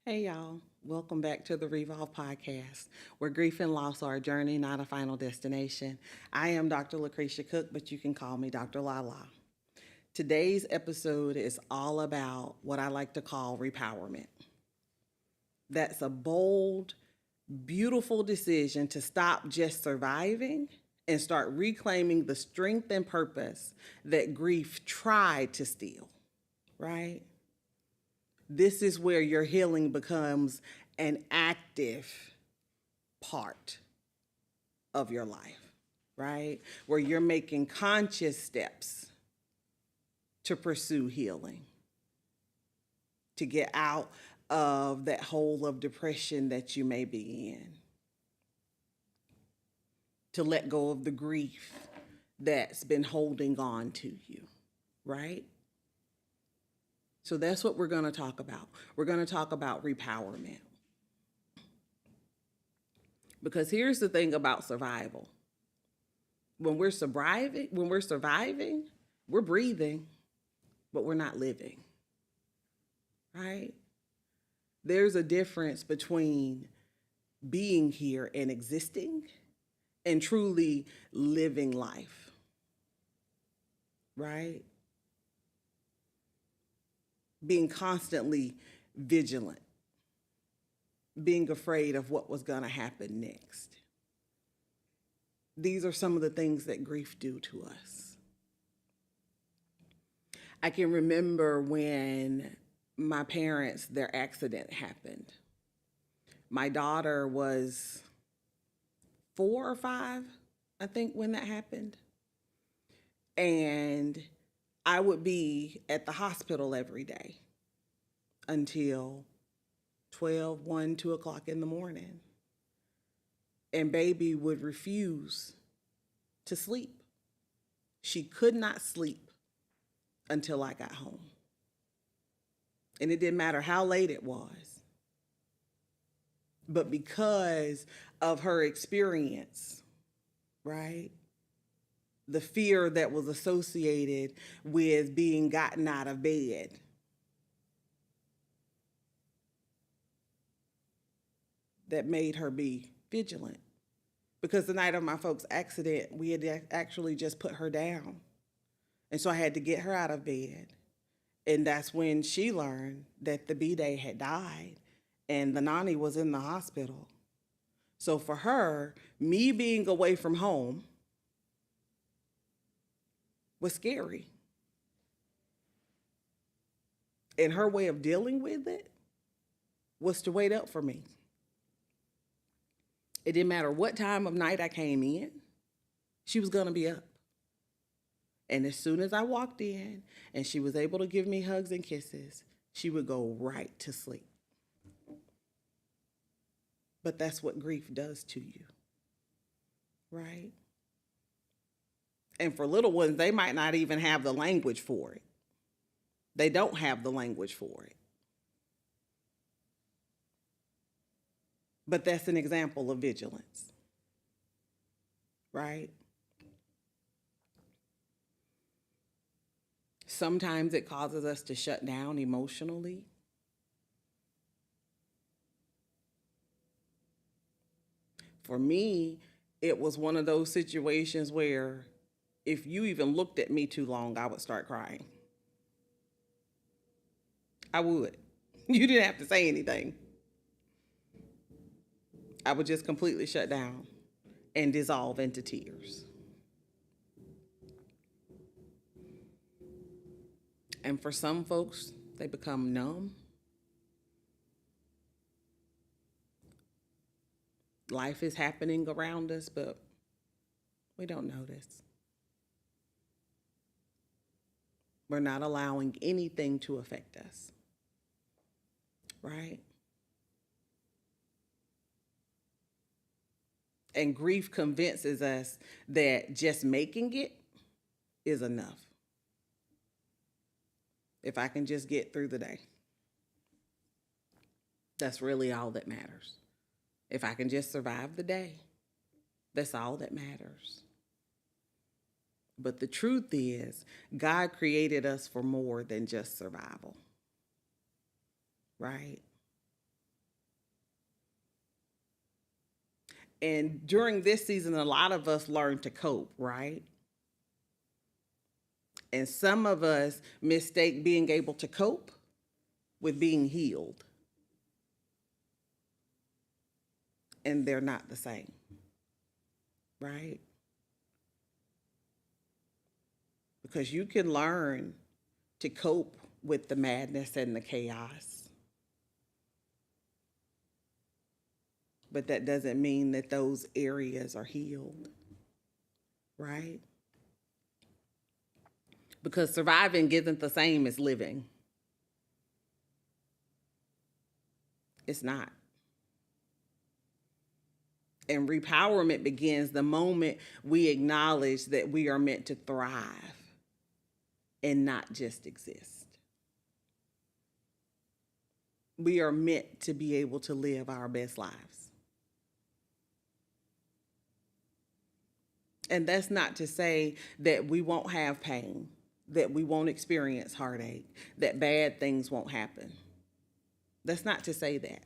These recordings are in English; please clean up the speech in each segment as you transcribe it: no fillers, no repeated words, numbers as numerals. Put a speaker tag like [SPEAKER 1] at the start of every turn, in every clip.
[SPEAKER 1] Hey y'all, welcome back to the Revolve podcast, where grief and loss are a journey, not a final destination. I am Dr. Lakrishia Cook, but you can call me Dr. Lala. Today's episode is all about what I like to call repowerment. That's a bold, beautiful decision to stop just surviving and start reclaiming the strength and purpose that grief tried to steal, right? This is where your healing becomes an active part of your life, right? Where you're making conscious steps to pursue healing, to get out of that hole of depression that you may be in, to let go of the grief that's been holding on to you, right? So that's what we're going to talk about. We're going to talk about repowerment. Because here's the thing about survival. When we're surviving, we're breathing, but we're not living. Right? There's a difference between being here and existing and truly living life. Right? Being constantly vigilant, being afraid of what was going to happen next. These are some of the things that grief do to us. I can remember when my parents, their accident happened. My daughter was 4 or 5, I think, when that happened. And I would be at the hospital every day until 12, 1, 2 o'clock in the morning. And baby would refuse to sleep. She could not sleep until I got home. And it didn't matter how late it was. But because of her experience, right? The fear that was associated with being gotten out of bed, that made her be vigilant. Because the night of my folks' accident, we had actually just put her down. And so I had to get her out of bed. And that's when she learned that the B-Day had died and the nanny was in the hospital. So for her, me being away from home was scary. And her way of dealing with it was to wait up for me. It didn't matter what time of night I came in, she was going to be up. And as soon as I walked in and she was able to give me hugs and kisses, she would go right to sleep. But that's what grief does to you, right? And for little ones, they might not even have the language for it. They don't have the language for it. But that's an example of vigilance, right? Sometimes it causes us to shut down emotionally. For me, it was one of those situations where if you even looked at me too long, I would start crying. I would. You didn't have to say anything. I would just completely shut down and dissolve into tears. And for some folks, they become numb. Life is happening around us, but we don't notice. We're not allowing anything to affect us, right? And grief convinces us that just making it is enough. If I can just get through the day, that's really all that matters. If I can just survive the day, that's all that matters. But the truth is, God created us for more than just survival, right? And during this season, a lot of us learn to cope, right? And some of us mistake being able to cope with being healed. And they're not the same, right? Because you can learn to cope with the madness and the chaos. But that doesn't mean that those areas are healed, right? Because surviving isn't the same as living. It's not. And repowerment begins the moment we acknowledge that we are meant to thrive and not just exist. We are meant to be able to live our best lives. And that's not to say that we won't have pain, that we won't experience heartache, that bad things won't happen. That's not to say that.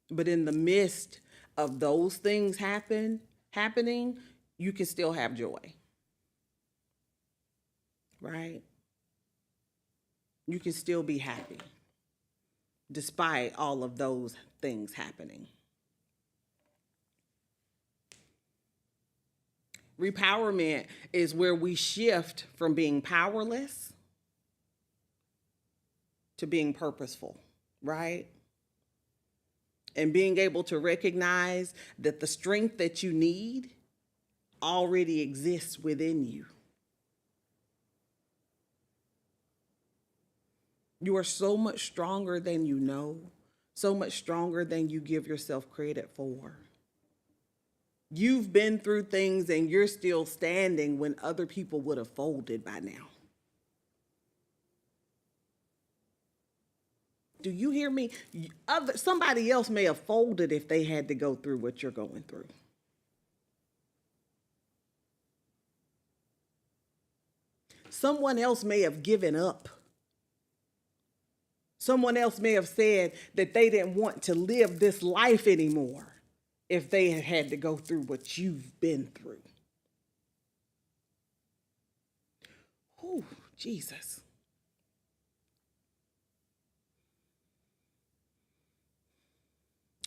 [SPEAKER 1] But in the midst of those things happening, you can still have joy. Right? You can still be happy despite all of those things happening. Repowerment is where we shift from being powerless to being purposeful, right? And being able to recognize that the strength that you need already exists within you. You are so much stronger than you know, so much stronger than you give yourself credit for. You've been through things and you're still standing when other people would have folded by now. Do you hear me? Somebody else may have folded if they had to go through what you're going through. Someone else may have given up. Someone else may have said that they didn't want to live this life anymore if they had had to go through what you've been through. Oh, Jesus.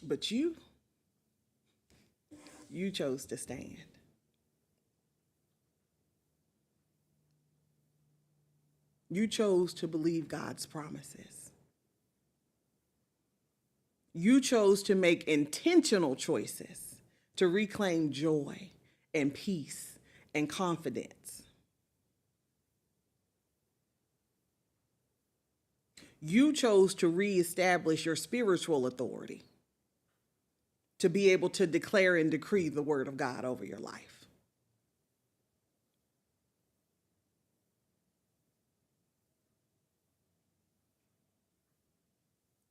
[SPEAKER 1] But you chose to stand. You chose to believe God's promises. You chose to make intentional choices to reclaim joy and peace and confidence. You chose to reestablish your spiritual authority, to be able to declare and decree the word of God over your life.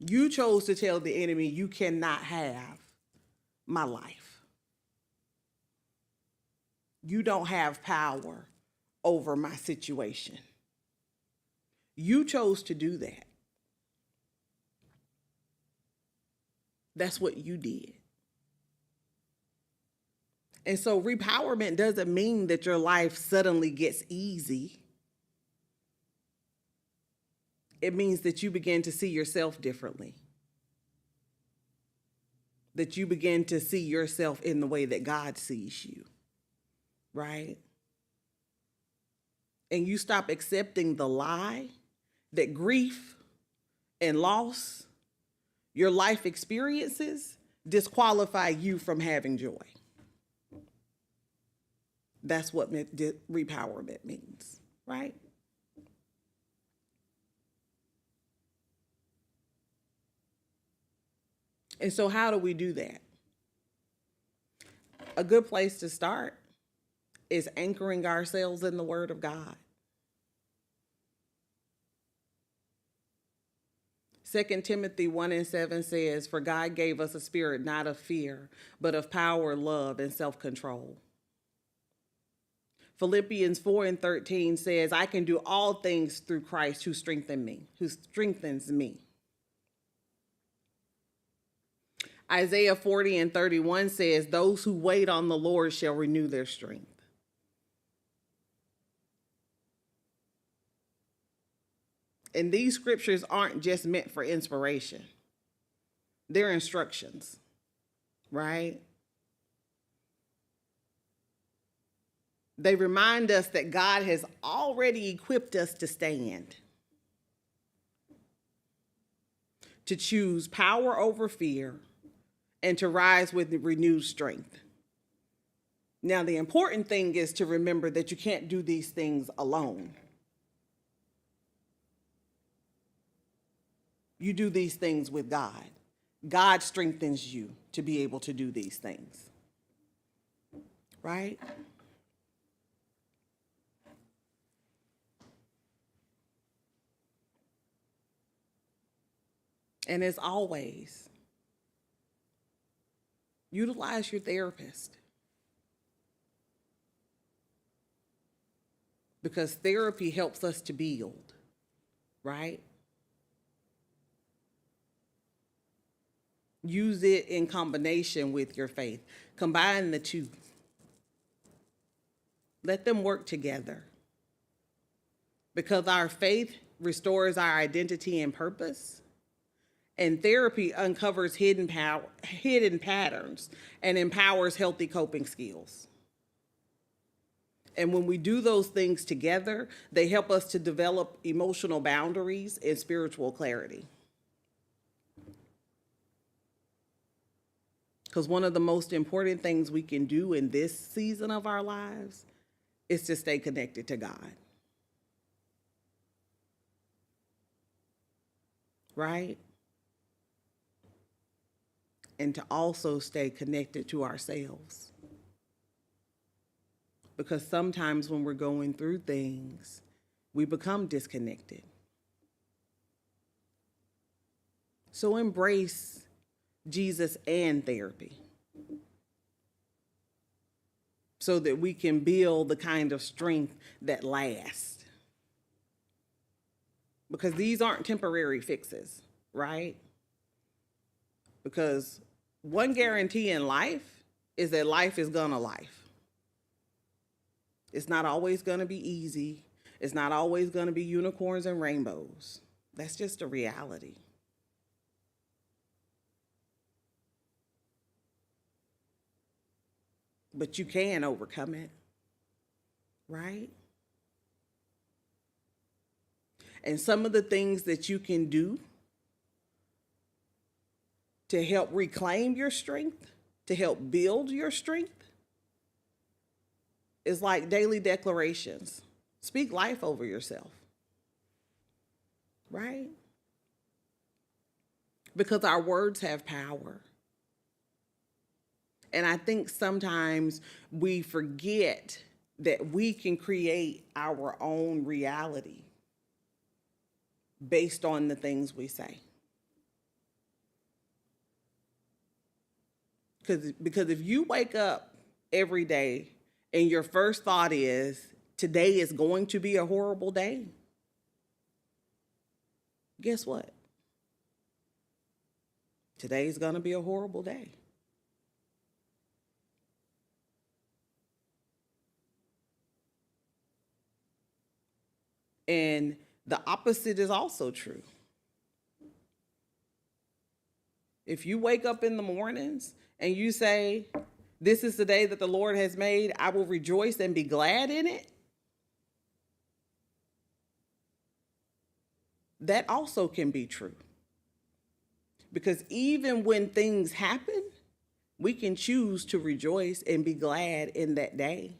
[SPEAKER 1] You chose to tell the enemy, you cannot have my life. You don't have power over my situation. You chose to do that. That's what you did. And so repowerment doesn't mean that your life suddenly gets easy. It means that you begin to see yourself differently. That you begin to see yourself in the way that God sees you, right? And you stop accepting the lie that grief and loss, your life experiences, disqualify you from having joy. That's what repowerment means, right? And so how do we do that? A good place to start is anchoring ourselves in the Word of God. 2 Timothy 1:7 says, "For God gave us a spirit not of fear, but of power, love, and self-control." Philippians 4:13 says, "I can do all things through Christ who strengthens me. Isaiah 40:31 says, those who wait on the Lord shall renew their strength. And these scriptures aren't just meant for inspiration. They're instructions, right? They remind us that God has already equipped us to stand, to choose power over fear, and to rise with renewed strength. Now, the important thing is to remember that you can't do these things alone. You do these things with God. God strengthens you to be able to do these things. Right? And as always, utilize your therapist. Because therapy helps us to build, right? Use it in combination with your faith. Combine the two. Let them work together. Because our faith restores our identity and purpose, and therapy uncovers hidden patterns and empowers healthy coping skills. And when we do those things together, they help us to develop emotional boundaries and spiritual clarity. Because one of the most important things we can do in this season of our lives is to stay connected to God. Right? And to also stay connected to ourselves. Because sometimes when we're going through things, we become disconnected. So embrace Jesus and therapy so that we can build the kind of strength that lasts. Because these aren't temporary fixes, right? Because one guarantee in life is that life is gonna life. It's not always gonna be easy. It's not always gonna be unicorns and rainbows. That's just a reality. But you can overcome it, right? And some of the things that you can do to help reclaim your strength, to help build your strength, is like daily declarations. Speak life over yourself, right? Because our words have power. And I think sometimes we forget that we can create our own reality based on the things we say. Because if you wake up every day and your first thought is, today is going to be a horrible day, guess what? Today's going to be a horrible day. And the opposite is also true. If you wake up in the mornings and you say, this is the day that the Lord has made, I will rejoice and be glad in it, that also can be true. Because even when things happen, we can choose to rejoice and be glad in that day.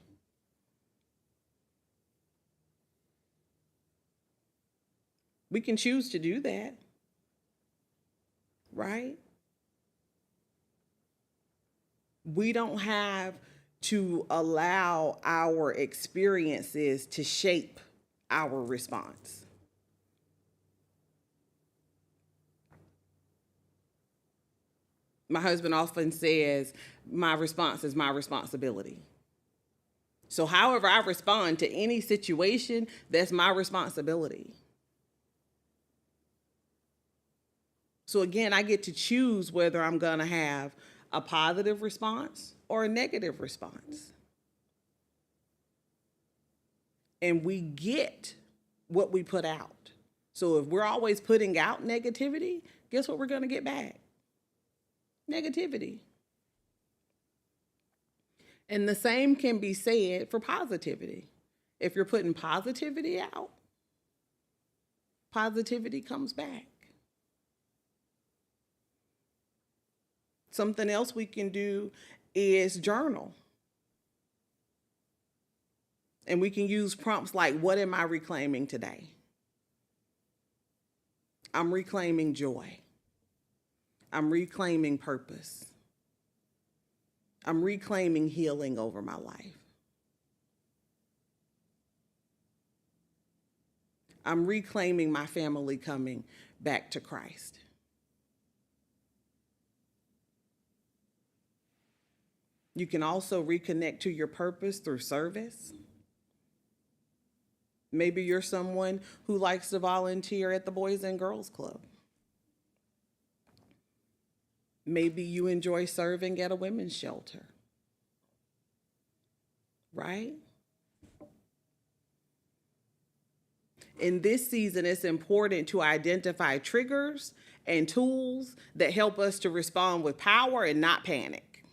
[SPEAKER 1] We can choose to do that, right? We don't have to allow our experiences to shape our response. My husband often says, my response is my responsibility. So however I respond to any situation, that's my responsibility. So again, I get to choose whether I'm going to have a positive response or a negative response. And we get what we put out. So if we're always putting out negativity, guess what we're going to get back? Negativity. And the same can be said for positivity. If you're putting positivity out, positivity comes back. Something else we can do is journal. And we can use prompts like, what am I reclaiming today? I'm reclaiming joy. I'm reclaiming purpose. I'm reclaiming healing over my life. I'm reclaiming my family coming back to Christ. You can also reconnect to your purpose through service. Maybe you're someone who likes to volunteer at the Boys and Girls Club. Maybe you enjoy serving at a women's shelter. Right? In this season, it's important to identify triggers and tools that help us to respond with power and not panic.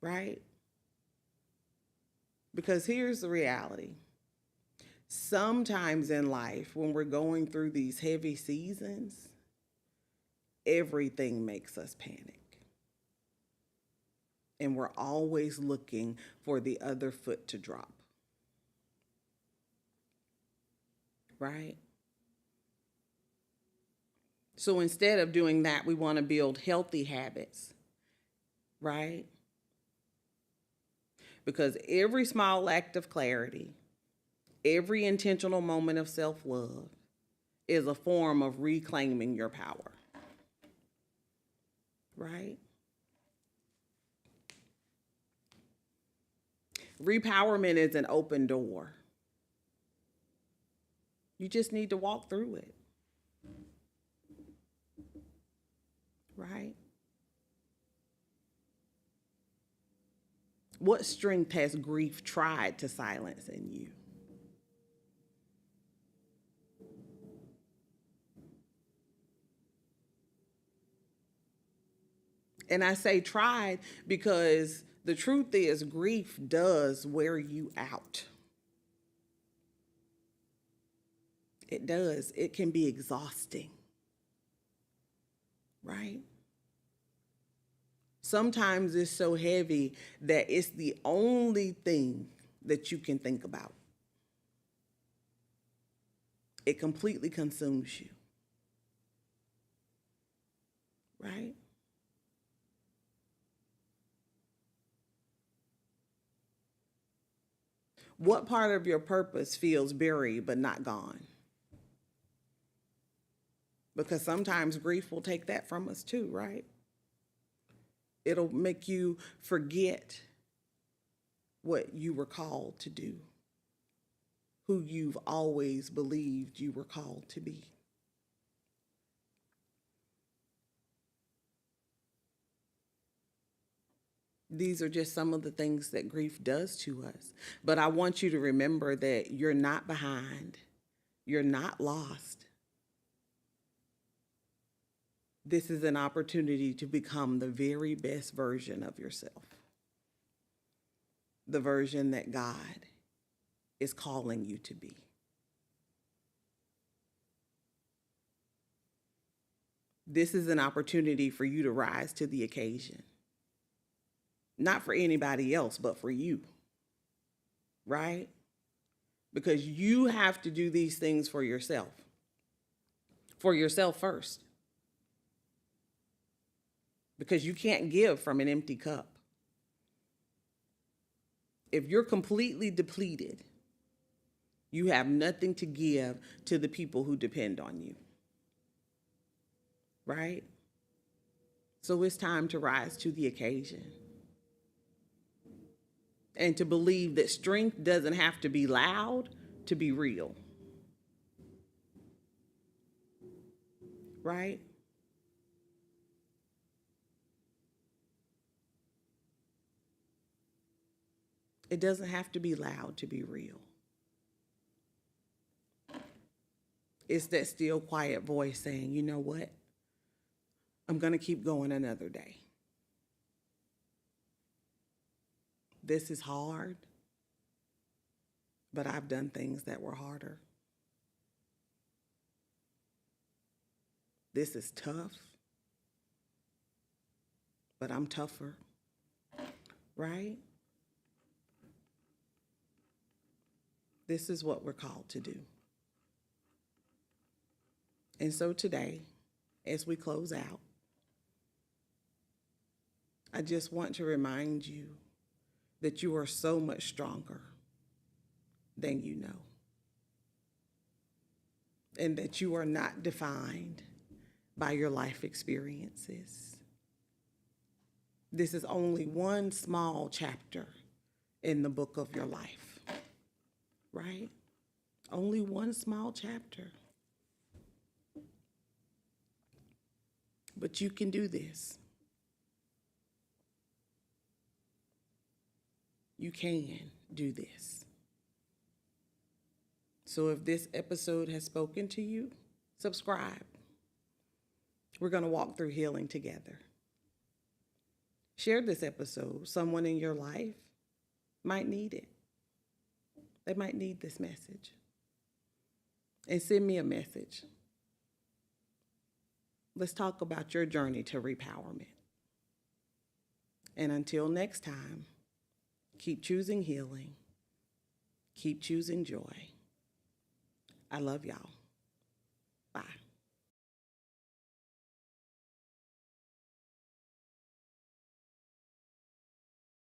[SPEAKER 1] Right? Because here's the reality. Sometimes in life, when we're going through these heavy seasons, everything makes us panic. And we're always looking for the other foot to drop. Right? So instead of doing that, we want to build healthy habits. Right? Because every small act of clarity, every intentional moment of self-love is a form of reclaiming your power. Right? Repowerment is an open door. You just need to walk through it. Right? What strength has grief tried to silence in you? And I say tried because the truth is grief does wear you out. It does. It can be exhausting. Right? Sometimes it's so heavy that it's the only thing that you can think about. It completely consumes you. Right? What part of your purpose feels buried but not gone? Because sometimes grief will take that from us too, right? It'll make you forget what you were called to do, who you've always believed you were called to be. These are just some of the things that grief does to us. But I want you to remember that you're not behind. You're not lost. This is an opportunity to become the very best version of yourself. The version that God is calling you to be. This is an opportunity for you to rise to the occasion. Not for anybody else, but for you. Right? Because you have to do these things for yourself. For yourself first. Because you can't give from an empty cup. If you're completely depleted, you have nothing to give to the people who depend on you. Right? So it's time to rise to the occasion. And to believe that strength doesn't have to be loud to be real. right? It doesn't have to be loud to be real. It's that still quiet voice saying, you know what? I'm going to keep going another day. This is hard, but I've done things that were harder. This is tough, but I'm tougher, right? This is what we're called to do. And so today, as we close out, I just want to remind you that you are so much stronger than you know, and that you are not defined by your life experiences. This is only one small chapter in the book of your life, right? Only one small chapter. But you can do this. You can do this. So if this episode has spoken to you, subscribe. We're going to walk through healing together. Share this episode. Someone in your life might need it. They might need this message. And send me a message. Let's talk about your journey to repowerment. And until next time, keep choosing healing. Keep choosing joy. I love y'all.